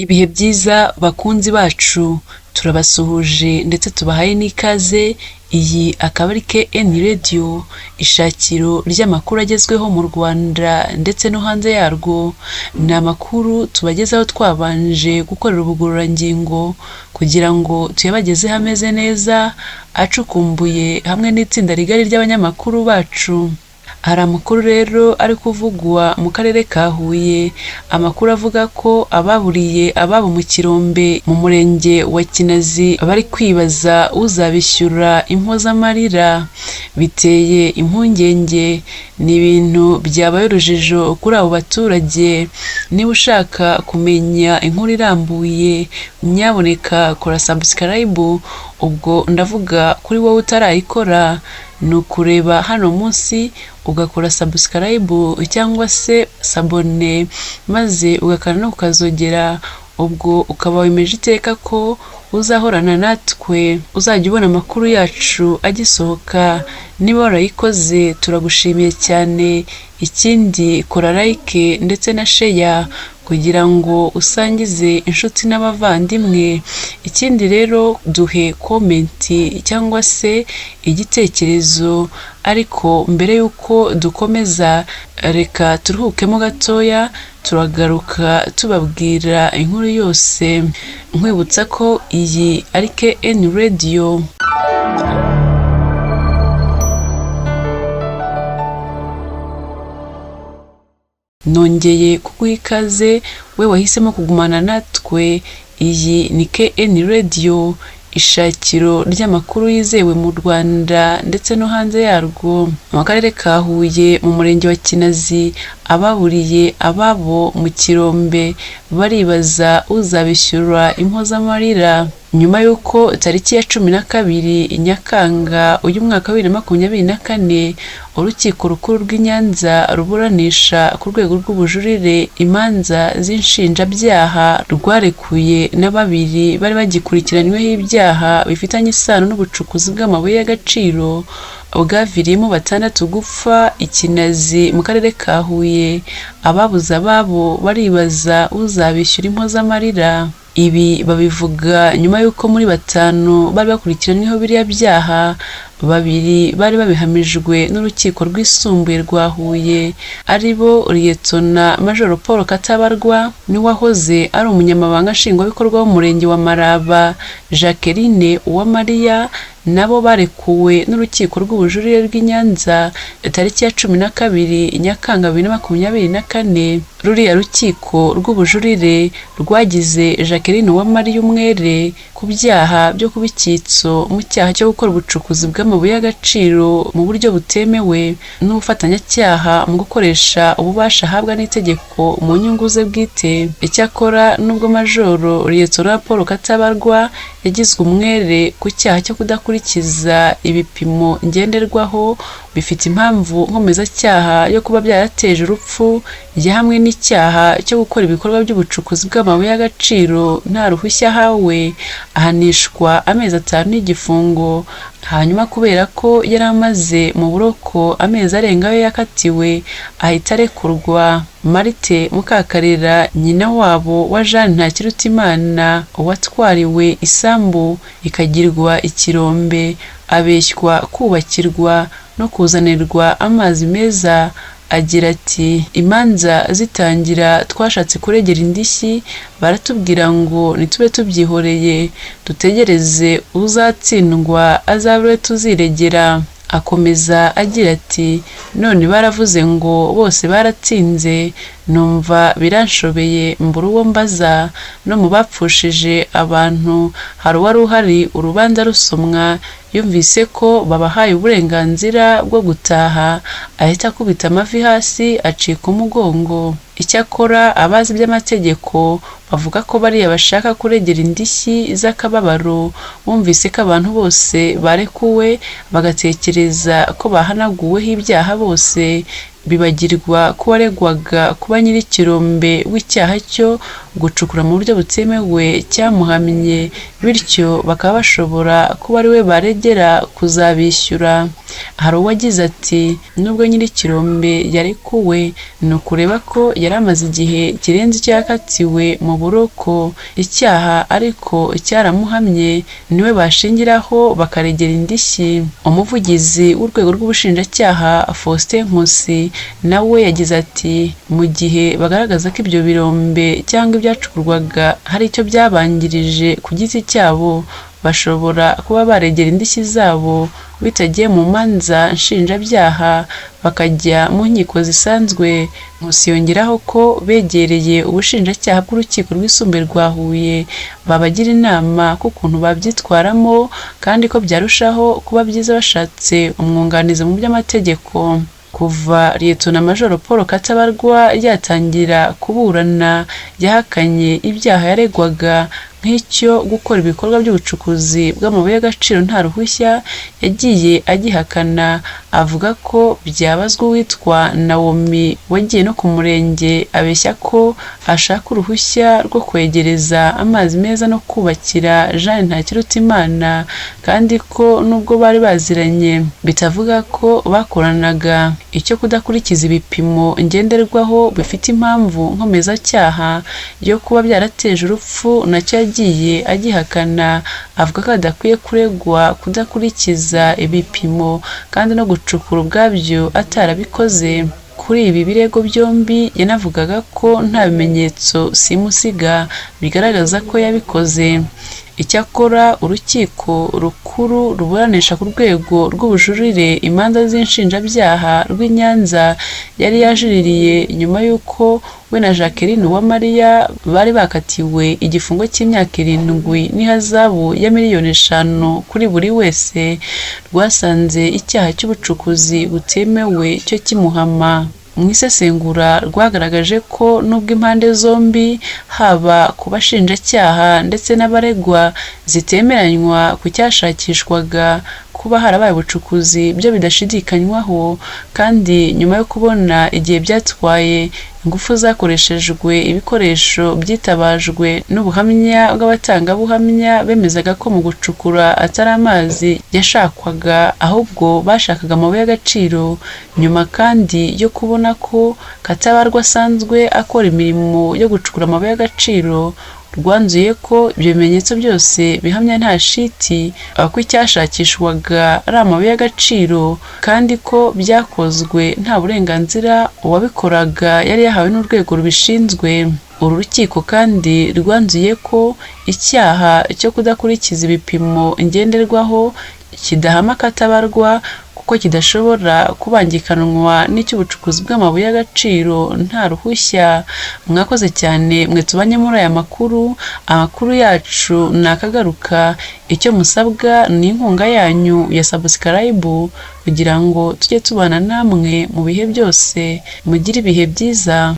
Ibihe byiza bakunzi bacu, turabasuhuje ndetse tubahaye n'ikaze. Iyi akaba ari KN Radio, ishakiro ry'amakuru agezweho mu Rwanda ndetse no hanze yarwo. Ni amakuru tubagezaho twabanje gukorera ubugororangingo kugira ngo tuyabagezeho ameze neza, acukumbuye hamwe n'itsinda rigari ry'abanyamakuru bacu. Hari amakuru rero ari kuvugwa mu karere ka Huye, amakuru avuga ko ababuriye ababo mu Kirombe mu murenge wa Kinazi bari kwibaza uzabishyura impozamarira. Biteye impungenge, ni ibintu byabaye urujijo kuri abo baturage. Niba ushaka kumenya inkuru irambuye, nyaboneka kora subscribe, ubwo ndavuga kuri wowe utarayikora, ni ukureba hano munsi ugakora subscribe cyangwa se sabone, maze ugakanda no kukazogera, ubwo ukaba wemeje iteka ko uzahorana natwe, uzajya ubona amakuru yacu agisohoka. Niba warayikoze turagushimiye cyane. Ikindi kora like ndetse na share kugira ngo usangize inshuti n'abavandimwe. Ikindi rero duhe komenti cyangwa se igitekerezo, ariko mbere y'uko dukomeza reka turuhukemo gatoya, turagaruka tubabwira inkuru yose. Nkwibutsa ko iyi ari KN Radio. Nongeye kuguha ikaze we wahisemo kugumana natwe. Iyi ni KN Radio, ishakiro ry'amakuru yizewe mu Rwanda ndetse no hanze yarwo. Mu karere ka Huye mu murenge wa Kinazi, ababuriye ababo mu Kirombe baribaza uzabishyura impozamarira. Nyuma y'uko tariki ya 12 Nyakanga uyu mwaka wa 2024 urukiko rukuru rw'i Nyanza ruburanisha ku rwego rw'ubujurire imanza z'inshinjabyaha rwarekuye na babiri bari bagikurikiranyweho ibyaha bifitanye isano n'ubucukuzi bw'amabuye y'agaciro bwaviriyemo 6 gupfa i Kinazi mu karere ka Huye. Ababuze ababo baribaza uzabishyura impozamarira. Ibi babivuga nyuma y'uko muri 5 bari bakurikiranyweho biriya byaha, 2 bari babihamijwe n'urukiko rwisumbuye rwa Huye, ari bo Liyetona Majoro Paul Katabarwa niwahoze ari umunyamabanga nshingwabikorwa w'umurenge wa Maraba, Jacqueline Uwamariya, nabo barekuwe n'urukiko rw'ubujurire rw'i Nyanza tariki ya 12 Nyakanga 2024. Ruriya rukiko rw'ubujurire rwagize Jacqueline Uwamariya umwere ku byaha byo kuba icyitso mu cyaha cyo gukora ubucukuzi bw'amabuye y'agaciro mu buryo butemewe n'ubufatanyacyaha mu gukoresha ububasha ahabwa n'itegeko mu nyungu ze bwite. Icyakora nubwo Majoro Liyetona Paul Katabarwa yagizwe umwere ku cyaha cyo kudakurikiza ibipimo ngenderwaho bifite impamvu nkomezacyaha yo kuba byarateje urupfu, hamwe n'icyaha cyo gukora ibikorwa by'ubucukuzi bw'amabuye y'agaciro nta ruhushya ahawe, ahanishwa amezi 5 y'igifungo. Hanyuma kubera ko yari amaze mu buroko amezi arenga ayo yakatiwe, ahita arekurwa. Marite Mukakarera, nyina wabo wa Jeanne Ntakirutimana watwariwe isambu ikagirwa ikirombe, abeshywa kubakirwa no kuzanirwa amazi meza, agira ati imanza zitangira twashatse kuregera indishyi, baratubwira ngo nitube tubyihoreye dutegereze uzatsindwa azabe tuziregera. Akomeza agira ati none baravuze ngo bose baratsinze, numva biranshobeye mbura uwo mbaza. No mu bapfushije abantu hari uwari uhari urubanza rusomwa, yumvise ko babahaye uburenganzira bwo gutaha, ahita akubita amavi hasi acika umugongo. Icyakora abazi by'amategeko bavuga ko bariya bashaka kuregera indishyi z'akababaro bumvise ko abantu bose barekuwe, bagatekereza ko bahanaguweho ibyaha bose, bibagirwa ko waregwaga kuba nyir'ikirombe w'icyaha cyo gucukura mu buryo butemewe cyamuhamye, bityo bakaba bashobora kuba ari we baregera kuzabishyura. Hari uwagize ati nubwo nyir'ikirombe yarekuwe ni ukureba ko yari amaze igihe kirenze icyo yakatiwe mu buroko, icyaha ariko cyaramuhamye niwe bashingiraho bakaregera indishyi. Umuvugizi w'urwego rw'ubushinjacyaha Faustin Nkusi nawe yagize ati mu gihe bagaragaza ko ibyo birombe cyangwa ibyacukurwaga hari icyo byabangirije ku giti cyabo, bashobora kuba baregera indishyi zabo bitagiye mu manza nshinjabyaha bakajya mu nkiko zisanzwe. Nkusi yongeraho ko begereye ubushinjacyaha bw'urukiko rwisumbuye rwa Huye babagira inama k'ukuntu babyitwaramo kandi ko byarushaho kuba byiza bashatse umwunganizi mu by'amategeko. Kuva Liyetona Majoro Paul Katabarwa yatangira kuburana yahakanye ibyaha yaregwaga nk'icyo gukora ibikorwa by'ubucukuzi bw'amabuye y'agaciro nta ruhushya, yagiye agihakana avuga ko byabazwa uwitwa Nawomi wagiye no ku murenge abeshya ko ashaka uruhushya rwo kwegereza amazi meza no kubakira Jeanne Ntakirutimana kandi ko nubwo bari baziranye bitavuga ko bakoranaga. Icyo kudakurikiza ibipimo ngenderwaho bifite impamvu nkomezacyaha yo kuba byarateje urupfu nacyo yagiye agihakana, avuga ko adakwiye kuregwa kudakurikiza ibipimo kandi no gucukura ubwabyo atarabikoze. Kuri ibi birego byombi yanavugaga ko nta bimenyetso simusiga bigaragaza ko yabikoze. Icyakora urukiko rukuru ruburanisha ku rwego rw'ubujurire imanza z'inshinjabyaha rw'i Nyanza yari yajuririye nyuma y'uko we na Jacqueline Uwamariya bari bakatiwe igifungo cy'imyaka 7 n'ihazabu ya miliyoni 5 kuri buri wese, rwasanze icyaha cy'ubucukuzi butemewe cyo kimuhama. Mu isesengura rwagaragaje ko nubwo impande zombi haba ku bashinjacyaha ndetse n'abaregwa zitemeranywa ku cyashakishwaga kuba harabaye ubucukuzi byo bidashidikanywaho, kandi nyuma yo kubona igihe byatwaye, ingufu zakoreshejwe, ibikoresho byitabajwe n'ubuhamya bw'abatangabuhamya bemezaga ko mu gucukura atari amazi yashakwaga ahubwo bashakaga amabuye y'agaciro, nyuma kandi yo kubona ko Katabarwa asanzwe akora imirimo yo gucukura amabuye y'agaciro, rwanzuye ko ibyo bimenyetso byose bihamya nta shiti, ko icyashakishwaga ari amabuye y'agaciro kandi ko byakozwe nta burenganzira uwabikoraga yari yahawe n'urwego rubishinzwe. Uru rukiko kandi rwanzuye ko icyaha cyo kudakurikiza ibipimo ngenderwaho kidahama Katabarwa kuko kidashobora kubangikanwa n'icy'ubucukuzi bw'amabuye y'agaciro nta ruhushya. Mwakoze cyane mwe tubanye muri aya makuru. Amakuru yacu nakagaruka, icyo musabwa ni inkunga yanyu ya subscribe kugira ngo tujye tubana namwe mu bihe byose. Mugire ibihe byiza.